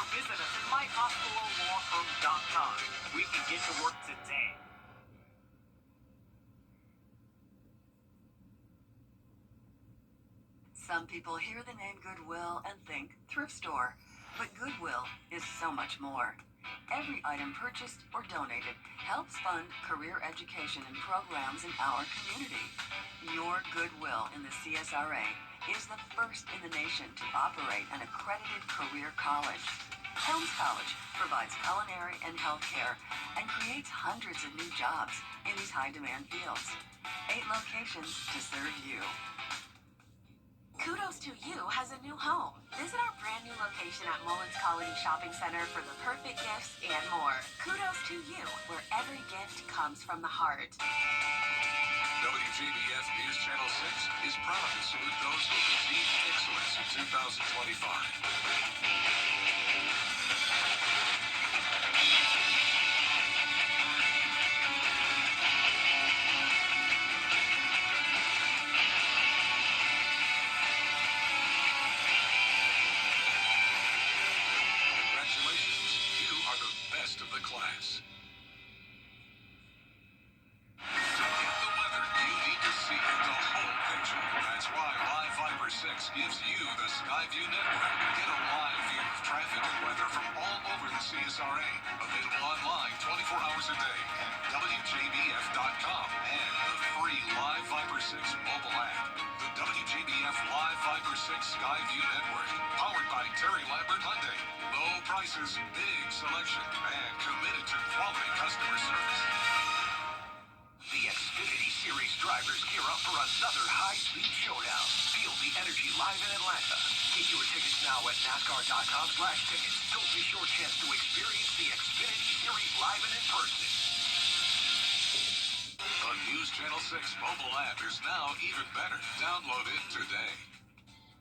or visit us at myhospitallawfirm.com. We can get to work today. Some people hear the name Goodwill and think thrift store, but Goodwill is so much more. Every item purchased or donated helps fund career education and programs in our community. Your Goodwill in the CSRA is the first in the nation to operate an accredited career college. Helms College provides culinary and healthcare and creates hundreds of new jobs in these high-demand fields. 8 locations to serve you. Kudos to You has a new home. Visit our brand new location at Mullins Colony Shopping Center for the perfect gifts and more. Kudos to You, where every gift comes from the heart. WJBF News Channel 6 is proud to salute those who have achieved excellence in 2025. Class. To get the weather, you need to see the whole picture. That's why Live Fiber 6 gives you the Skyview network. Get a live view of traffic and weather from all over the CSRA. Available online 24 hours a day at WJBF.com and the free Live Fiber 6 mobile app. The WJBF Live Fiber 6 Skyview network, powered by Terry Lambert Hyundai. Low prices, big selection, and committed to quality customer service. The Xfinity Series drivers gear up for another high-speed showdown. Feel the energy live in Atlanta. Get your tickets now at NASCAR.com/tickets. Don't miss your chance to experience the Xfinity Series live and in person. The News Channel 6 mobile app is now even better. Download it today.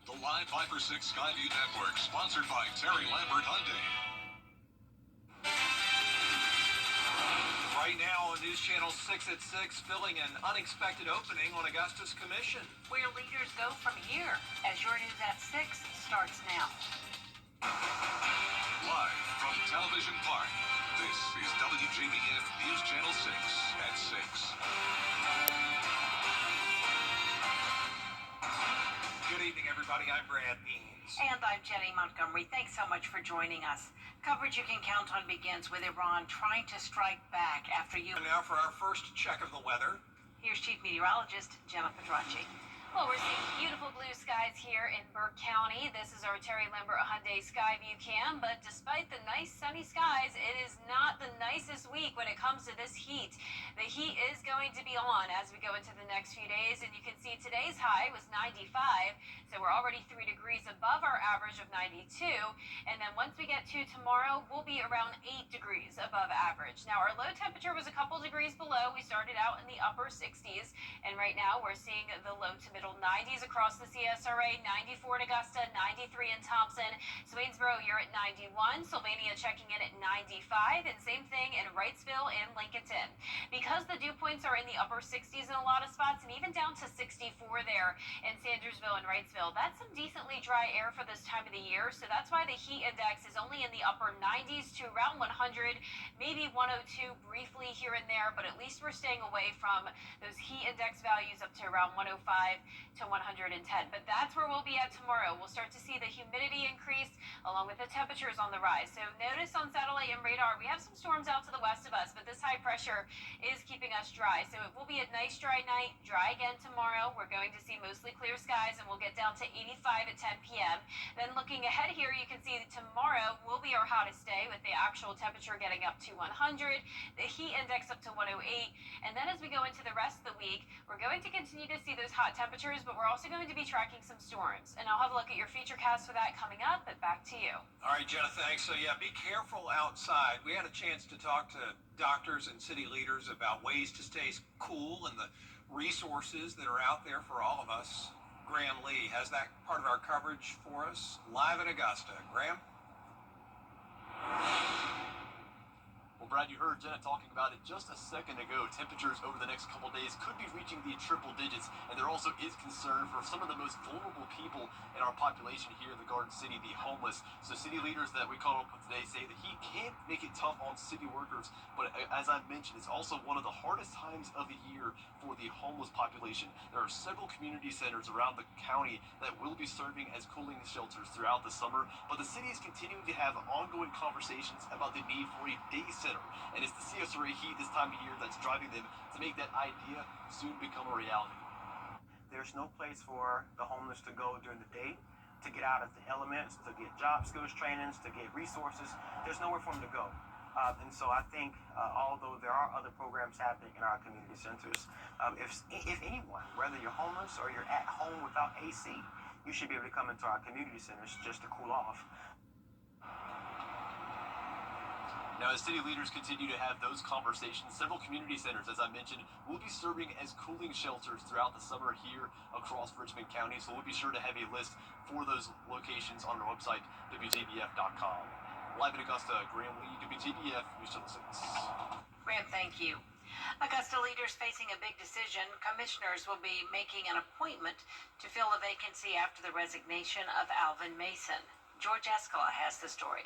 The Live Viper 6 Skyview Network, sponsored by Terry Lambert Hyundai. Right now on News Channel 6 at 6, filling an unexpected opening on Augusta's commission. Where leaders go from here, as your News at 6 starts now. Live from Television Park, this is WJBF News Channel 6 at 6. Good evening, everybody. I'm Brad Means. And I'm Jenny Montgomery. Thanks so much for joining us. Coverage you can count on begins with Iran trying to strike back after you... And now for our first check of the weather. Here's Chief Meteorologist Jenna Pedracci. Well, we're seeing beautiful blue skies here in Burke County. This is our Terry Lambert Hyundai Skyview cam, but despite the nice sunny skies, it is not the nicest week when it comes to this heat. The heat is going to be on as we go into the next few days, and you can see today's high was 95, so we're already 3 degrees above our average of 92, and then once we get to tomorrow, we'll be around 8 degrees above average. Now, our low temperature was a couple degrees below. We started out in the upper 60s, and right now we're seeing the low to middle 90s across the CSRA, 94 in Augusta, 93 in Thompson, Swainsboro, you're at 91, Sylvania checking in at 95, and same thing in Wrightsville and Lincolnton. Because the dew points are in the upper 60s in a lot of spots, and even down to 64 there in Sandersville and Wrightsville, that's some decently dry air for this time of the year, so that's why the heat index is only in the upper 90s to around 100, maybe 102 briefly here and there, but at least we're staying away from those heat index values up to around 105 to 110. But that's where we'll be at tomorrow. We'll start to see the humidity increase along with the temperatures on the rise. So notice on satellite and radar, we have some storms out to the west of us, but this high pressure is keeping us dry. So it will be a nice dry night, dry again tomorrow. We're going to see mostly clear skies, and we'll get down to 85 at 10 p.m. Then looking ahead here, you can see that tomorrow will be our hottest day with the actual temperature getting up to 100, the heat index up to 108. And then as we go into the rest of the week, we're going to continue to see those hot temperatures, but we're also going to be tracking some storms. And I'll have a look at your feature cast for that coming up, but back to you. All right, Jenna, thanks. So, yeah, be careful outside. We had a chance to talk to doctors and city leaders about ways to stay cool and the resources that are out there for all of us. Graham Lee has that part of our coverage for us live in Augusta. Graham? Well, Brad, Brad, you heard Jenna talking about it just a second ago. Temperatures over the next couple days could be reaching the triple digits, and there also is concern for some of the most vulnerable people in our population here in the Garden City, the homeless. So city leaders that we caught up with today say the heat can make it tough on city workers, but as I've mentioned, it's also one of the hardest times of the year for the homeless population. There are several community centers around the county that will be serving as cooling shelters throughout the summer, but the city is continuing to have ongoing conversations about the need for a day center, and it's the CSRA heat this time of year that's driving them to make that idea soon become a reality. There's no place for the homeless to go during the day to get out of the elements, to get job skills trainings, to get resources. There's nowhere for them to go. And so I think, although there are other programs happening in our community centers, if anyone, whether you're homeless or you're at home without AC, you should be able to come into our community centers just to cool off. Now, as city leaders continue to have those conversations, several community centers, as I mentioned, will be serving as cooling shelters throughout the summer here across Richmond County. So we'll be sure to have a list for those locations on our website, WJBF.com. Live in Augusta, Graham Lee, WJBF News Channel 6. Graham, thank you. Augusta leaders facing a big decision. Commissioners will be making an appointment to fill a vacancy after the resignation of Alvin Mason. George Escala has the story.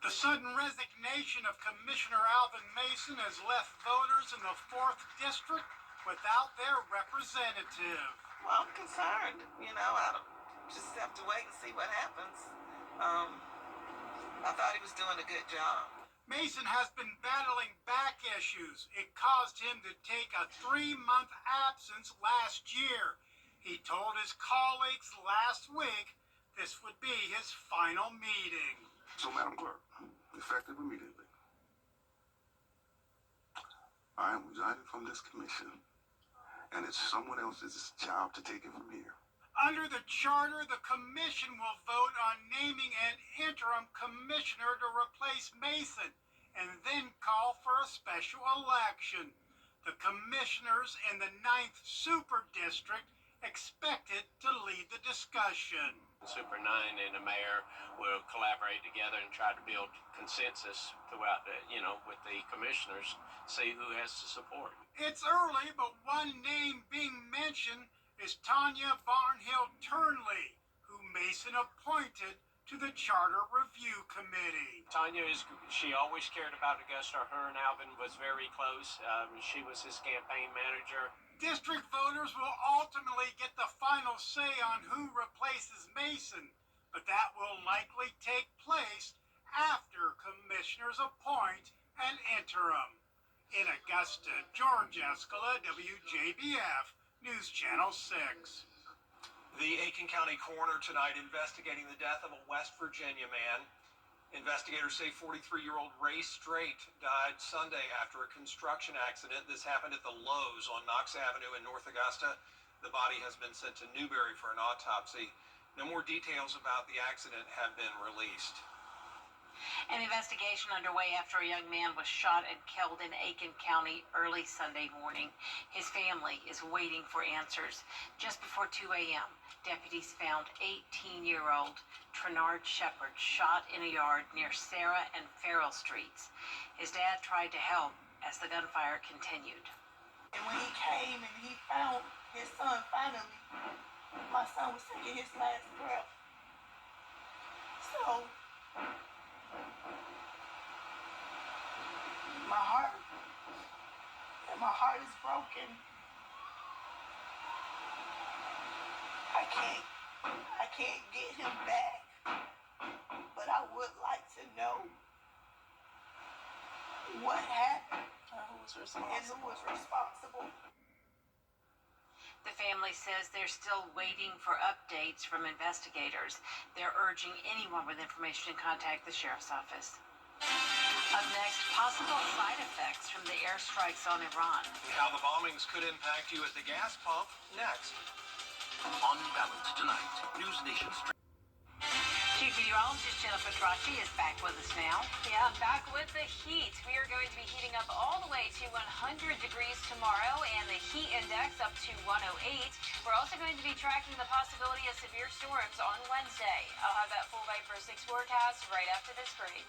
The sudden resignation of Commissioner Alvin Mason has left voters in the 4th District without their representative. Well, I'm concerned. I just have to wait and see what happens. I thought he was doing a good job. Mason has been battling back issues. It caused him to take a 3-month absence last year. He told his colleagues last week this would be his final meeting. So, Madam Clerk, effective immediately, I am resigning from this commission, and it's someone else's job to take it from here. Under the charter, the commission will vote on naming an interim commissioner to replace Mason, and then call for a special election. The commissioners in the 9th Super District expected to lead the discussion. Super 9 and the mayor will collaborate together and try to build consensus throughout with the commissioners, see who has to support. It's early, but one name being mentioned is Tanya Barnhill Turnley, who Mason appointed to the Charter Review Committee. Tanya she always cared about Augusta. Her and Alvin was very close. She was his campaign manager. District voters will ultimately get the final say on who replaces Mason, but that will likely take place after commissioners appoint an interim. In Augusta, George Escala, WJBF News Channel 6. The Aiken County coroner tonight investigating the death of a West Virginia man. Investigators say 43-year-old Ray Strait died Sunday after a construction accident. This happened at the Lowe's on Knox Avenue in North Augusta. The body has been sent to Newberry for an autopsy. No more details about the accident have been released. An investigation underway after a young man was shot and killed in Aiken County early Sunday morning. His family is waiting for answers. Just before 2 a.m., deputies found 18-year-old Trenard Shepard shot in a yard near Sarah and Farrell Streets. His dad tried to help as the gunfire continued. And when he came and he found his son finally, my son was taking his last breath. So, my heart is broken. I can't get him back, but I would like to know what happened and who was responsible. The family says they're still waiting for updates from investigators. They're urging anyone with information to contact the sheriff's office. Up next, possible side effects from the airstrikes on Iran. How the bombings could impact you at the gas pump next. On Balance tonight, News Nation. Chief meteorologist Jennifer Tracci is back with us now. Yeah, back with the heat. We are going to be heating up all the way to 100 degrees tomorrow, and the heat index up to 108. We're also going to be tracking the possibility of severe storms on Wednesday. I'll have that full Viper 6 forecast right after this break.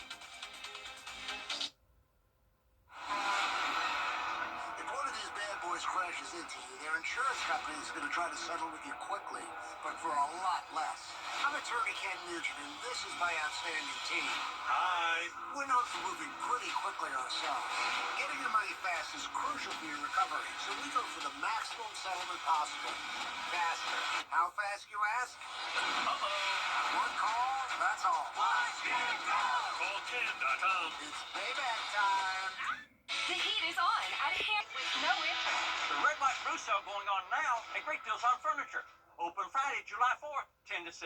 always crashes into you, their insurance company is going to try to settle with you quickly, but for a lot less. I'm attorney Ken Nugent, and this is my outstanding team. Hi. We're known for moving pretty quickly ourselves. Getting your money fast is crucial for your recovery, so we go for the maximum settlement possible. Faster. How fast, you ask? One call, that's all. Call Ken.com. It's payback time. The heat is on at a hand with no interest. The Red Light Brew Sale going on now at Great Deals on Furniture. Open Friday, July 4th, 10 to 6.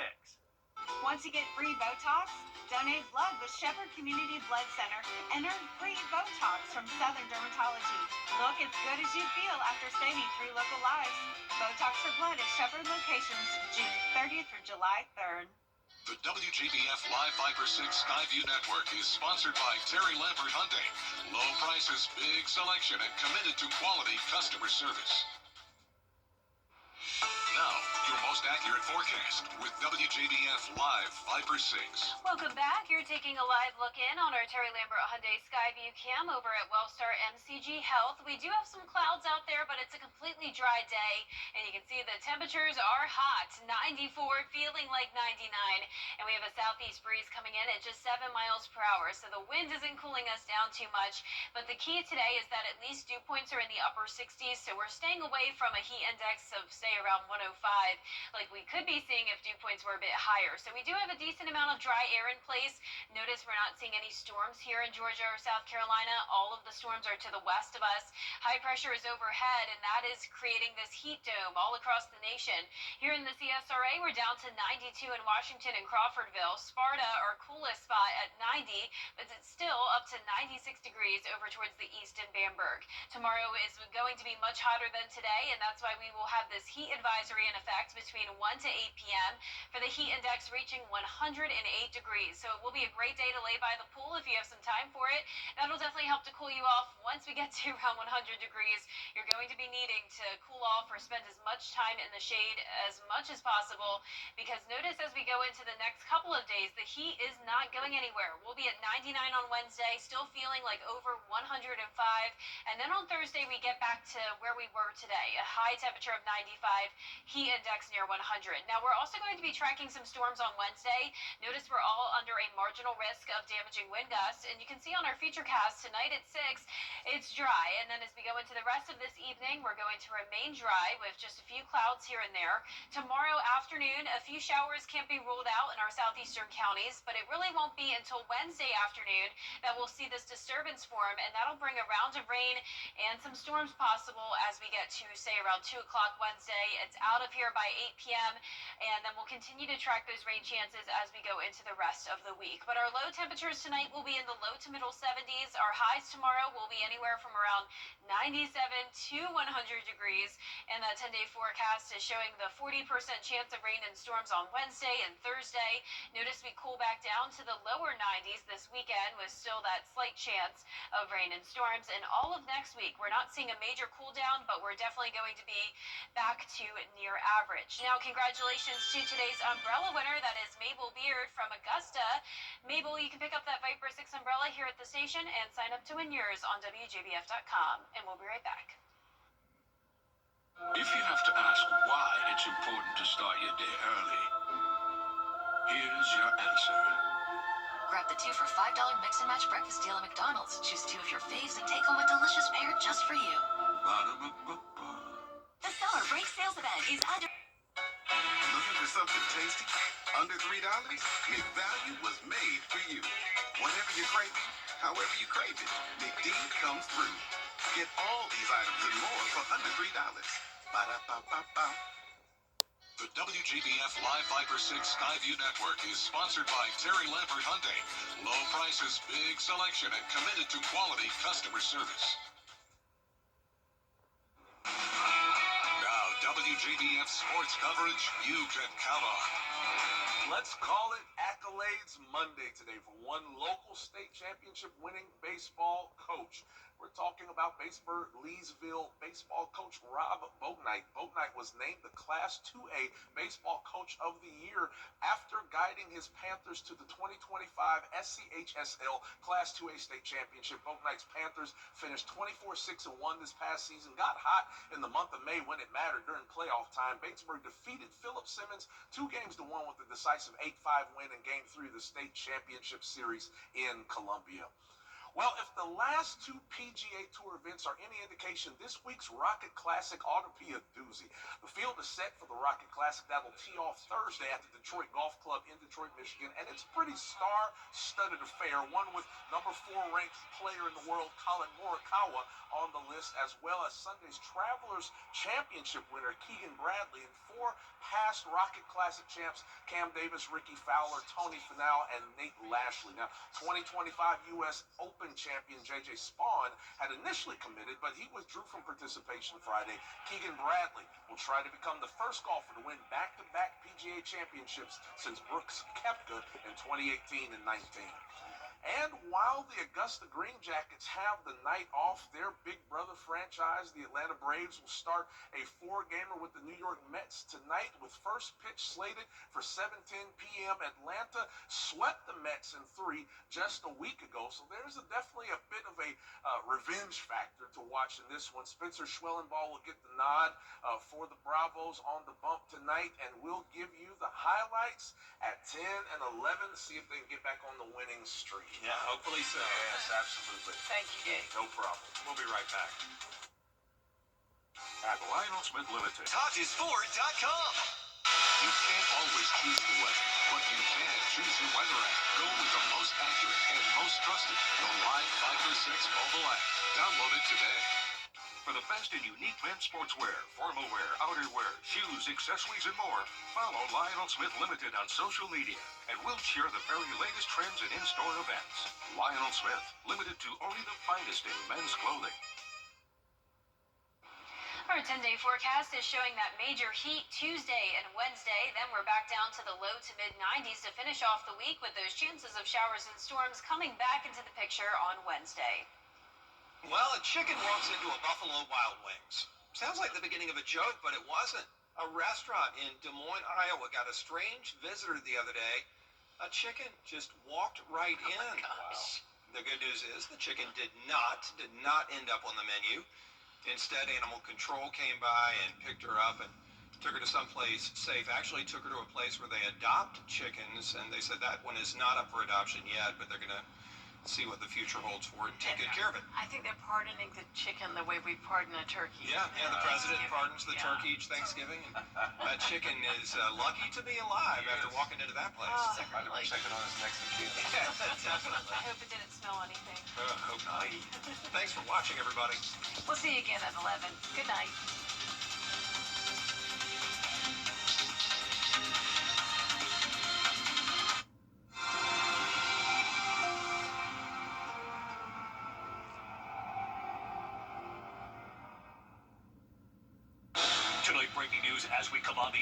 Want to get free Botox? Donate blood with Shepherd Community Blood Center and earn free Botox from Southern Dermatology. Look as good as you feel after saving 3 local lives. Botox for blood at Shepherd locations June 30th through July 3rd. The WJBF Live Viper 6 Skyview Network is sponsored by Terry Lambert Hyundai. Low prices, big selection, and committed to quality customer service. Now, your most accurate forecast with WJBF Live Viper 6. Welcome back. You're taking a live look in on our Terry Lambert Hyundai Skyview cam over at Wellstar MCG Health. We do have some clouds out there, but it's a completely dry day, and you can see the temperatures are hot. 94, feeling like 99, and we have a southeast breeze coming in at just 7 miles per hour, so the wind isn't cooling us down too much. But the key today is that at least dew points are in the upper 60s, so we're staying away from a heat index of, say, around 105, like we could be seeing if dew points were a bit higher. So we do have a decent amount of dry air in place. Notice we're not seeing any storms here in Georgia or South Carolina. All of the storms are to the west of us. High pressure is overhead, and that is creating this heat dome all across the nation. Here in the CSRA, we're down to 92 in Washington and Crawfordville. Sparta, our coolest spot, at 90, but it's still up to 96 degrees over towards the east in Bamberg. Tomorrow is going to be much hotter than today, and that's why we will have this heat advisory in effect between 1 to 8 p.m. for the heat index reaching 108 degrees. So it will be a great day to lay by the pool if you have some time for it. That'll definitely help to cool you off. Once we get to around 100 degrees, you're going to be needing to cool off or spend as much time in the shade as much as possible, because notice as we go into the next couple of days, the heat is not going anywhere. We'll be at 99 on Wednesday, still feeling like over 105, and then on Thursday we get back to where we were today, a high temperature of 95, heat index near 100. Now we're also going to be tracking some storms on Wednesday. Notice we're all under a marginal risk of damaging wind gusts, and you can see on our feature cast tonight at 6, it's dry, and then as we go into the rest of this evening, we're going to remain dry with just a few clouds here and there. Tomorrow afternoon, a few showers can't be ruled out in our southeastern counties, but it really won't be until Wednesday afternoon that we'll see this disturbance form, and that'll bring a round of rain and some storms possible as we get to, say, around 2 o'clock Wednesday. It's out of here by 8 p.m., and then we'll continue to track those rain chances as we go into the rest of the week. But our low temperatures tonight will be in the low to middle 70s. Our highs tomorrow will be anywhere from around 97 to 100 degrees, and that 10-day forecast is showing the 40% chance of rain and storms on Wednesday and Thursday. Notice we cool back down to the lower 90s this weekend with still that slight chance of rain and storms. And all of next week, we're not seeing a major cool down, but we're definitely going to be back to near average. Now, congratulations to today's umbrella winner. That is Mabel Beard from Augusta. Mabel, you can pick up that Viper 6 umbrella here at the station and sign up to win yours on WJBF.com. And we'll be right back. If you have to ask why it's important to start your day early, here's your answer. Grab the 2 for $5 mix and match breakfast deal at McDonald's. Choose 2 of your faves and take home a delicious pair just for you. Ba-da-ba-ba-ba. The summer break sales event is under. Looking for something tasty? Under $3? McValue was made for you. Whenever you're craving, however you crave it, McD comes through. Get all these items and more for under $3. Ba-da-ba-ba-ba. The WJBF Live Viper 6 Skyview Network is sponsored by Terry Lambert Hyundai. Low prices, big selection, and committed to quality customer service. Now, WJBF sports coverage you can count on. Let's call it Accolades Monday today for one local multiple state championship winning baseball coach. We're talking about Batesburg-Leesville baseball coach Rob Bouknight. Bouknight was named the Class 2A Baseball Coach of the Year after guiding his Panthers to the 2025 SCHSL Class 2A State Championship. Bouknight's Panthers finished 24-6-1 this past season, got hot in the month of May when it mattered during playoff time. Batesburg defeated Philip Simmons 2-1 with a decisive 8-5 win in Game 3 of the state championship series in Columbia. Well, if the last two PGA Tour events are any indication, this week's Rocket Classic ought to be a doozy. The field is set for the Rocket Classic. That'll tee off Thursday at the Detroit Golf Club in Detroit, Michigan, and it's a pretty star-studded affair, one with number 4 ranked player in the world, Colin Morikawa, on the list, as well as Sunday's Travelers Championship winner, Keegan Bradley, and 4 past Rocket Classic champs, Cam Davis, Ricky Fowler, Tony Finau, and Nate Lashley. Now, 2025 U.S. Open champion J.J. Spawn had initially committed, but he withdrew from participation Friday. Keegan Bradley will try to become the first golfer to win back-to-back PGA championships since Brooks Koepka in 2018 and 19. And while the Augusta Green Jackets have the night off, their big brother franchise, the Atlanta Braves, will start a 4-gamer with the New York Mets tonight, with first pitch slated for 7:10 p.m. Atlanta swept the Mets in 3 just a week ago, so there's definitely a bit of a revenge factor to watch in this one. Spencer Schwellenball will get the nod for the Bravos on the bump tonight, and we'll give you the highlights at 10 and 11 to see if they can get back on the winning streak. Yeah, hopefully so. Yes, absolutely. Thank you, Dave. No problem. We'll be right back. At Lionel Smith Limited. TodgesFord.com. You can't always choose the weather, but you can choose the weather app. Go with the most accurate and most trusted, the Live Viper 6 mobile app. Download it today. For the best in unique men's sportswear, formal wear, outerwear, shoes, accessories, and more, follow Lionel Smith Limited on social media, and we'll share the very latest trends and in-store events. Lionel Smith, limited to only the finest in men's clothing. Our 10-day forecast is showing that major heat Tuesday and Wednesday. Then we're back down to the low to mid-90s to finish off the week, with those chances of showers and storms coming back into the picture on Wednesday. Well, a chicken walks into a Buffalo Wild Wings. Sounds like the beginning of a joke, but it wasn't. A restaurant in Des Moines, Iowa got a strange visitor the other day. A chicken just walked right in. Gosh. The good news is the chicken did not end up on the menu. Instead, animal control came by and picked her up and took her to someplace safe. Actually took her to a place where they adopt chickens, and they said that one is not up for adoption yet, but they're going to see what the future holds for it and take good care of it. I think they're pardoning the chicken the way we pardon a turkey. Yeah, the president pardons the turkey each Thanksgiving, and that chicken is lucky to be alive after walking into that place. Oh, Might have been checking on his next of kin. Yeah, definitely. I hope it didn't smell anything. Hope not. Thanks for watching, everybody. We'll see you again at 11. Good night. Tonight, breaking news as we come on the